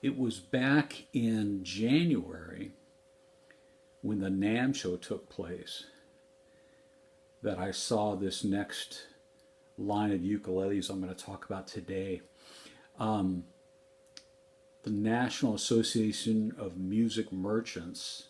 It was back in January when the NAMM show took place that I saw this next line of ukuleles I'm going to talk about today. The National Association of Music Merchants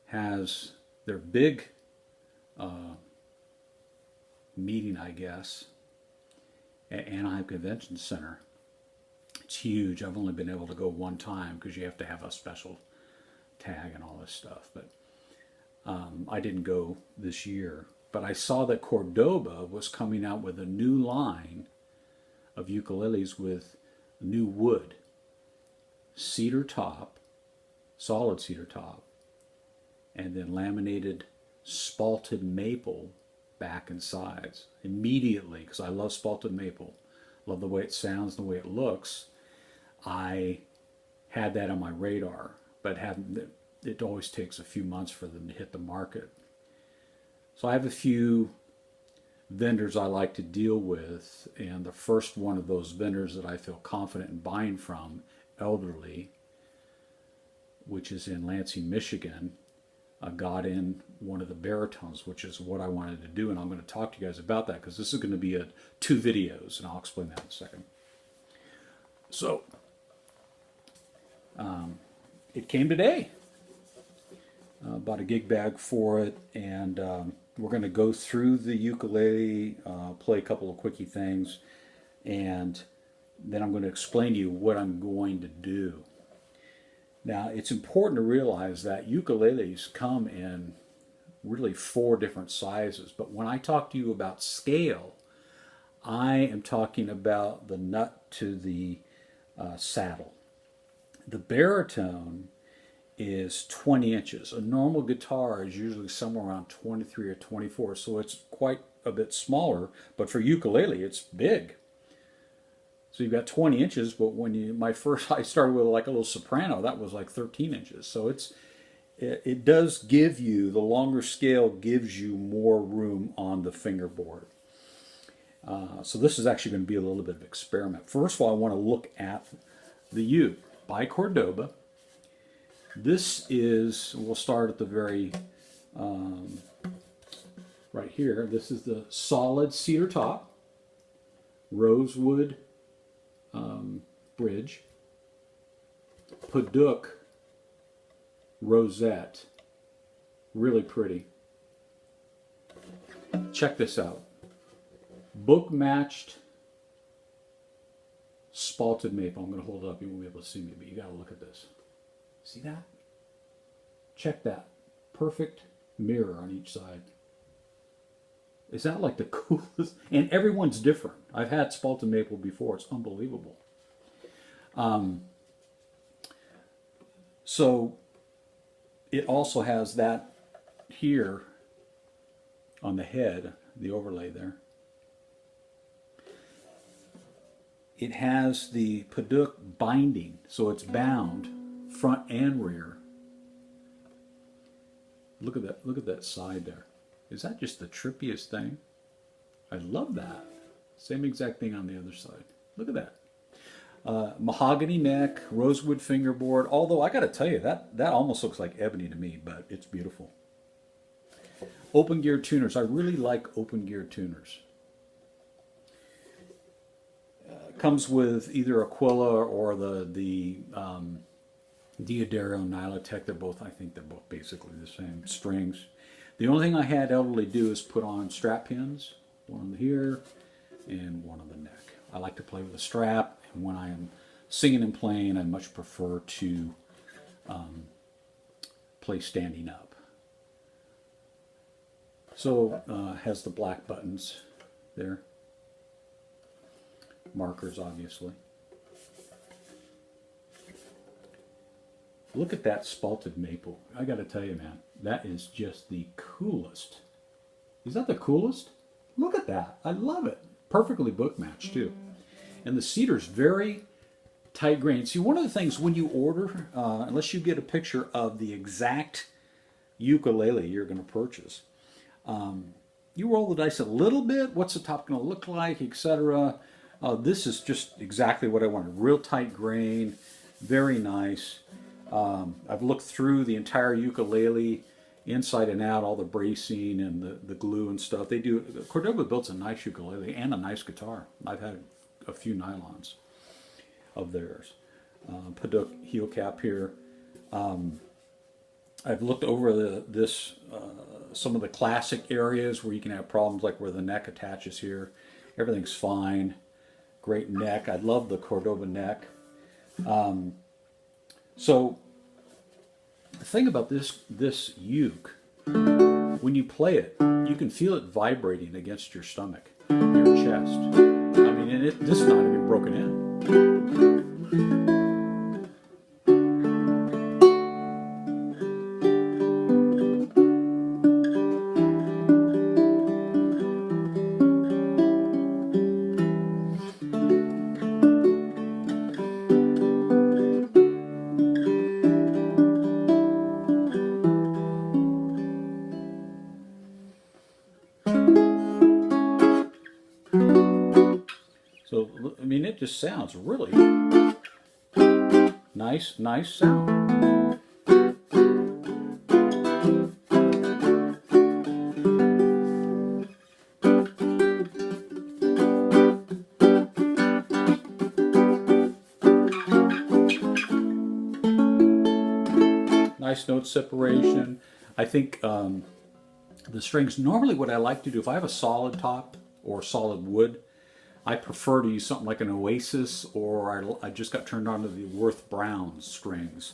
has their big meeting, I guess, at Anaheim Convention Center. It's huge. I've only been able to go one time because you have to have a special tag and all this stuff. But I didn't go this year. But I saw that Cordoba was coming out with a new line of ukuleles with new wood, cedar top, solid cedar top, and then laminated spalted maple back and sides. Immediately, because I love spalted maple, love the way it sounds, the way it looks, I had that on my radar, but it always takes a few months for them to hit the market. So I have a few vendors I like to deal with, and the first one of those vendors that I feel confident in buying from, Elderly, which is in Lansing, Michigan, got in one of the baritones, which is what I wanted to do, and I'm going to talk to you guys about that because this is going to be two videos, and I'll explain that in a second. So, it came today. Bought a gig bag for it, and we're going to go through the ukulele, play a couple of quickie things, and then I'm going to explain to you what I'm going to do. Now, it's important to realize that ukuleles come in really 4 different sizes, but when I talk to you about scale, I am talking about the nut to the saddle. The baritone is 20 inches. A normal guitar is usually somewhere around 23 or 24, so it's quite a bit smaller, but for ukulele, it's big. So you've got 20 inches, but when I started with like a little soprano, that was like 13 inches. So it does give you, the longer scale gives you more room on the fingerboard. So this is actually going to be a little bit of an experiment. First of all, I want to look at the uke by Cordoba. This is, we'll start at the very, right here. This is the solid cedar top, rosewood bridge, Padauk rosette, really pretty. Check this out. Book matched spalted maple. I'm going to hold it up. You won't be able to see me, but you got to look at this. See that? Check that. Perfect mirror on each side. Is that like the coolest? And everyone's different. I've had spalted maple before. It's unbelievable. So it also has that here on the head, the overlay there. It has the Padauk binding, so it's bound front and rear. Look at that! Look at that side there. Is that just the trippiest thing? I love that. Same exact thing on the other side. Look at that. Mahogany neck, rosewood fingerboard. Although I got to tell you, that almost looks like ebony to me, but it's beautiful. Open gear tuners. I really like open gear tuners. Comes with either Aquila or the Diodero Nylotech. They're both, I think they're both basically the same strings. The only thing I had Elderly do is put on strap pins, one on here and one on the neck. I like to play with a strap, and when I am singing and playing, I much prefer to play standing up. So has the black buttons there. Markers, obviously. Look at that spalted maple. I got to tell you, man, that is just the coolest. Is that the coolest? Look at that. I love it. Perfectly book matched, too. And the cedar's very tight grained. See, one of the things when you order, unless you get a picture of the exact ukulele you're going to purchase, you roll the dice a little bit. What's the top going to look like, etc. This is just exactly what I wanted. Real tight grain. Very nice. I've looked through the entire ukulele, inside and out, all the bracing and the glue and stuff. They do. Cordoba builds a nice ukulele and a nice guitar. I've had a few nylons of theirs. Paduk heel cap here. I've looked over some of the classic areas where you can have problems, like where the neck attaches here. Everything's fine. Great neck. I love the Cordoba neck. So the thing about this uke, when you play it, you can feel it vibrating against your stomach, your chest. I mean, and this is not even broken in. So, I mean, it just sounds really nice sound. Nice note separation. I think the strings, normally what I like to do, if I have a solid top or solid wood, I prefer to use something like an Oasis, or I just got turned on to the Worth Brown strings.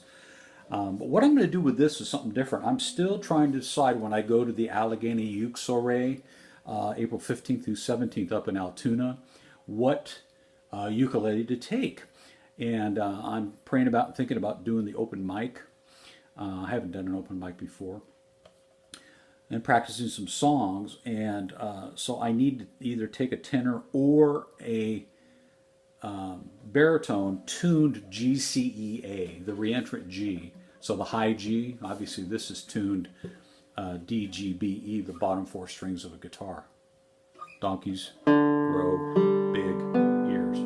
But what I'm going to do with this is something different. I'm still trying to decide when I go to the Allegheny Uke Soiree, April 15th through 17th up in Altoona, what ukulele to take. And I'm praying about and thinking about doing the open mic. I haven't done an open mic before. And practicing some songs, and so I need to either take a tenor or a baritone tuned GCEA, the reentrant G. So the high G, obviously this is tuned DGBE, the bottom four strings of a guitar. Donkeys, row, big ears.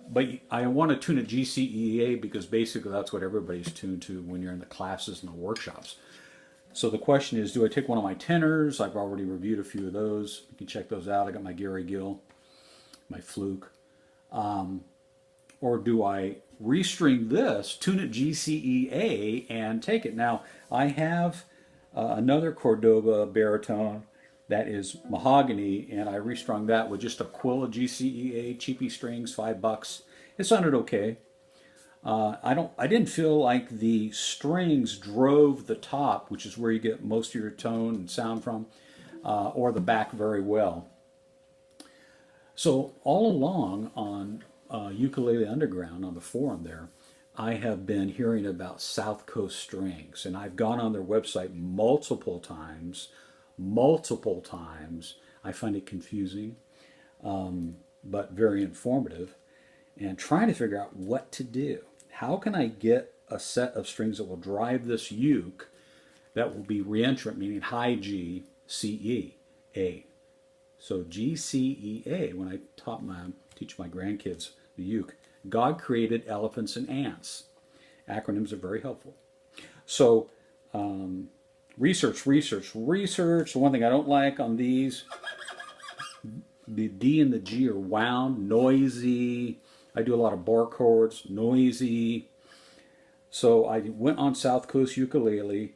But I want to tune it GCEA because basically that's what everybody's tuned to when you're in the classes and the workshops. So the question is, do I take one of my tenors? I've already reviewed a few of those. You can check those out. I got my Gary Gill, my Fluke. Or do I restring this, tune it GCEA, and take it? Now, I have another Cordoba baritone that is mahogany, and I restrung that with just Aquila GCEA, cheapy strings, $5. It sounded okay. I didn't feel like the strings drove the top, which is where you get most of your tone and sound from, or the back very well. So all along on Ukulele Underground, on the forum there, I have been hearing about South Coast strings, and I've gone on their website multiple times. I find it confusing, but very informative, and trying to figure out what to do. How can I get a set of strings that will drive this uke that will be reentrant, meaning high G, C, E, A. So G, C, E, A, when I teach my grandkids the uke, God created elephants and ants. Acronyms are very helpful. So research. The one thing I don't like on these, the D and the G are wound, noisy. I do a lot of bar chords, noisy. So I went on South Coast Ukulele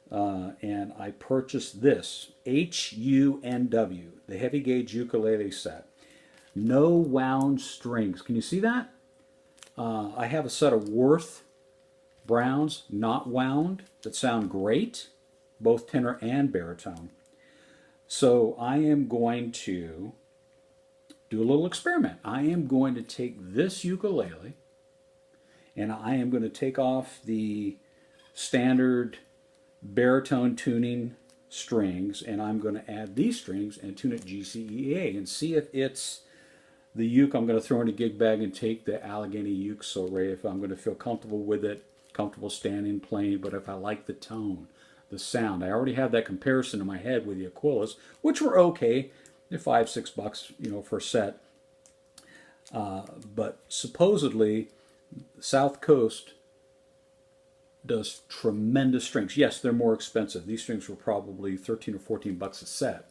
and I purchased this, HUNW, the heavy gauge ukulele set. No wound strings. Can you see that? I have a set of Worth Browns, not wound, that sound great, both tenor and baritone. So I am going to do a little experiment. I am going to take this ukulele and I am going to take off the standard baritone tuning strings, and I'm going to add these strings and tune it GCEA and see if it's the uke I'm going to throw in a gig bag and take the Allegheny Uke Soiree, if I'm going to feel comfortable with it, comfortable standing, playing, but if I like the tone, the sound. I already have that comparison in my head with the Aquilas, which were okay. They're $5-6, you know, for a set. But supposedly, South Coast does tremendous strings. Yes, they're more expensive. These strings were probably 13 or 14 bucks a set.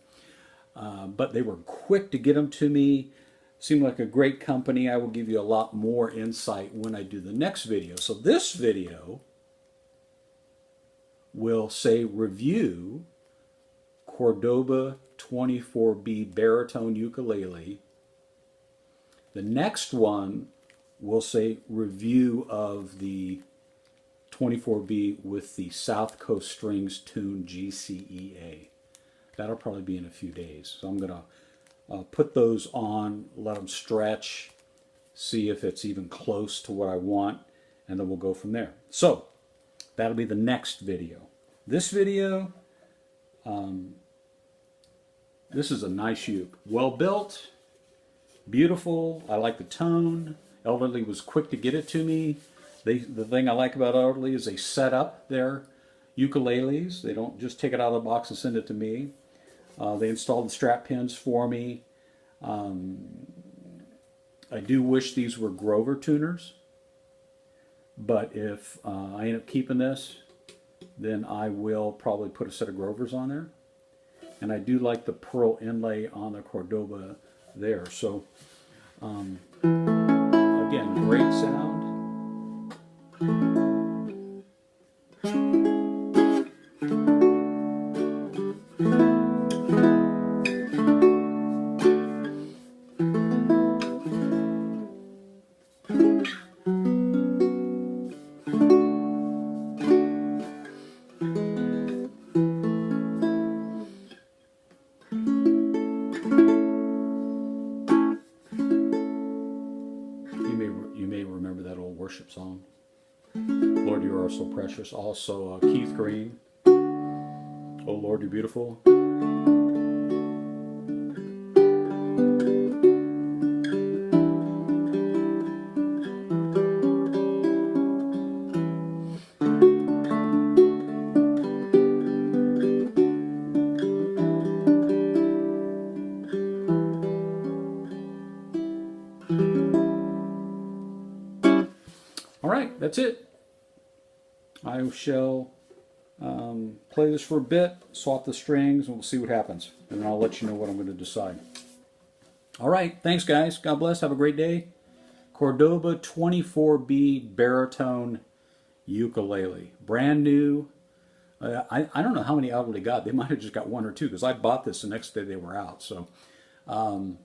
But they were quick to get them to me. Seemed like a great company. I will give you a lot more insight when I do the next video. So this video will say review Cordoba 24B Baritone Ukulele. The next one will say review of the 24B with the South Coast Strings Tune GCEA. That'll probably be in a few days. So I'm going to put those on, let them stretch, see if it's even close to what I want, and then we'll go from there. So that'll be the next video. This video, this is a nice uke. Well built, beautiful. I like the tone. Elderly was quick to get it to me. The thing I like about Elderly is they set up their ukuleles. They don't just take it out of the box and send it to me. They installed the strap pins for me. I do wish these were Grover tuners, but if I end up keeping this, then I will probably put a set of Grovers on there. And I do like the pearl inlay on the Cordoba there. So, again, great sound. You may remember that old worship song, Lord, you are so precious. Also Keith Green, Oh Lord, you're beautiful. All right, that's it. I shall play this for a bit, swap the strings, and we'll see what happens. And then I'll let you know what I'm going to decide. All right, thanks guys. God bless. Have a great day. Cordoba 24B Baritone Ukulele. Brand new. I don't know how many Elderly got. They might have just got one or two because I bought this the next day they were out. So, and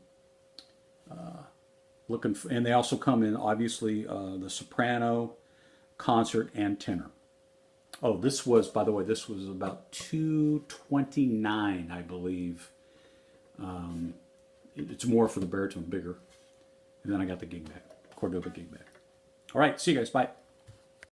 they also come in, obviously, the soprano, concert, and tenor. Oh, this was, by the way, this was about $229, I believe. It's more for the baritone, bigger. And then I got the gig bag, Cordoba gig bag. All right, see you guys. Bye.